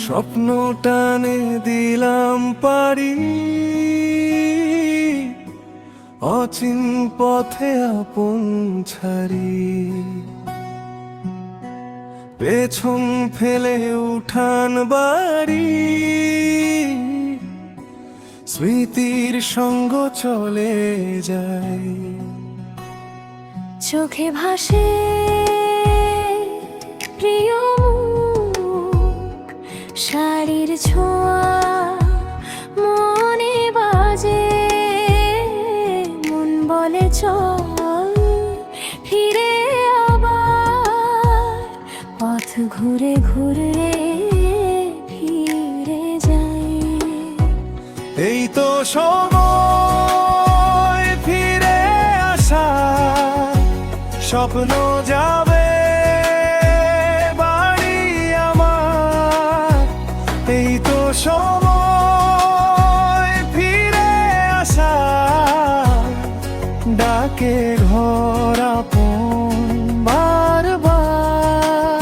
স্বপ্ন টানে দিলাম পারি, অচিন পথে আপন ছাড়ি। পেছন ফেলে উঠান বাড়ি, স্মৃতির সঙ্গ চলে যায়। চোখে ভাসে প্রিয় মুখ, শাড়ির ছোঁয়া মনে বাজে। মন বলে চল ফিরে আবার, পথ ঘুরে ঘুরে ফিরে যাই। এই তো সময় ফিরে আসা, স্বপ্ন যাবে বাড়ি আমার। এই তো সময় ফিরে আসা, ডাকে ঘর আপন বারবার।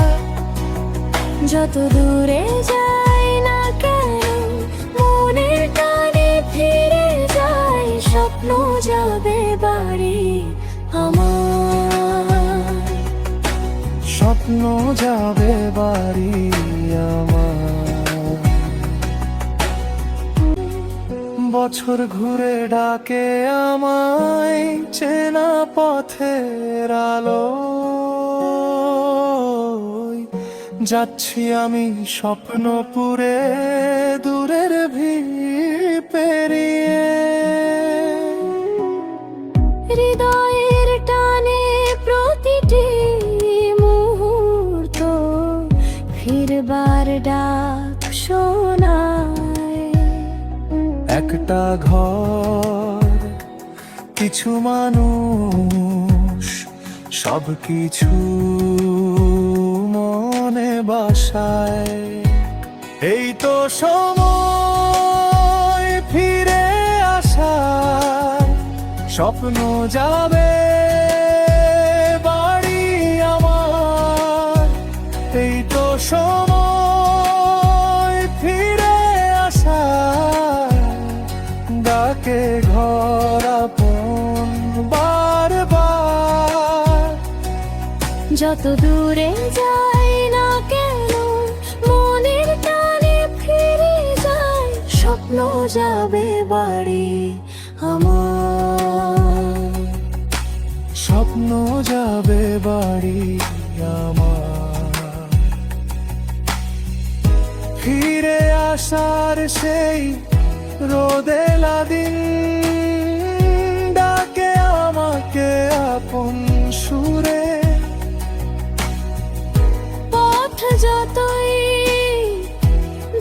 যত দূরে যাই না কেন মনের টানে ফিরে যাই। স্বপ্ন যাবে বাড়ি আমার, স্বপ্ন যাবে বাড়ি আমার। বছর ঘুরে ডাকে আমায় চেনা পথের আলো। যাচ্ছি আমি স্বপ্নপুরে দূরের ভিড় পেরিয়ে। হৃদয়ের টানে প্রতিটি মুহূর্ত ফিরবার ডাক শোনায়। একটা ঘর, কিছু মানুষ, সব কিছু মনে বাসায়। এই তো সময় ফিরে আসা, স্বপ্ন যাবে বাড়ি আমার। এই তো সময় ফিরে আসা, ডাকে ঘর আপন বারবার। যত দূরে যাই না কেন মনের টানে ফিরে যাই। স্বপ্ন যাবে বাড়ি আমার, স্বপ্ন যাবে বাড়ি আমার। ফিরে আসার সেই রোদেলা দিন, ডাকে আমাকে আপন সুরে। পথ যতই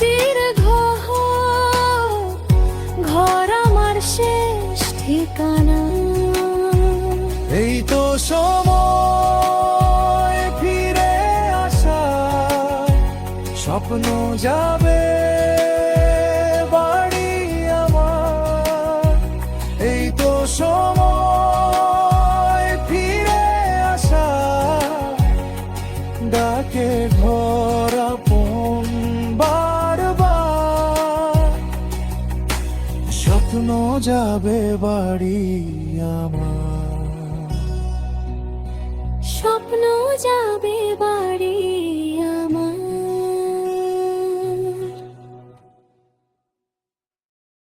দীর্ঘ হোক, ঘর আমার শেষ ঠিকানা। এই তো সময় ফিরে আসা, স্বপ্ন যাবে বাড়ি আমার। এই তো সময় ফিরে আসা, ডাকে ঘর আপন বারবার। স্বপ্ন যাবে বাড়ি আমার, স্বপ্ন যাবে বাড়ি।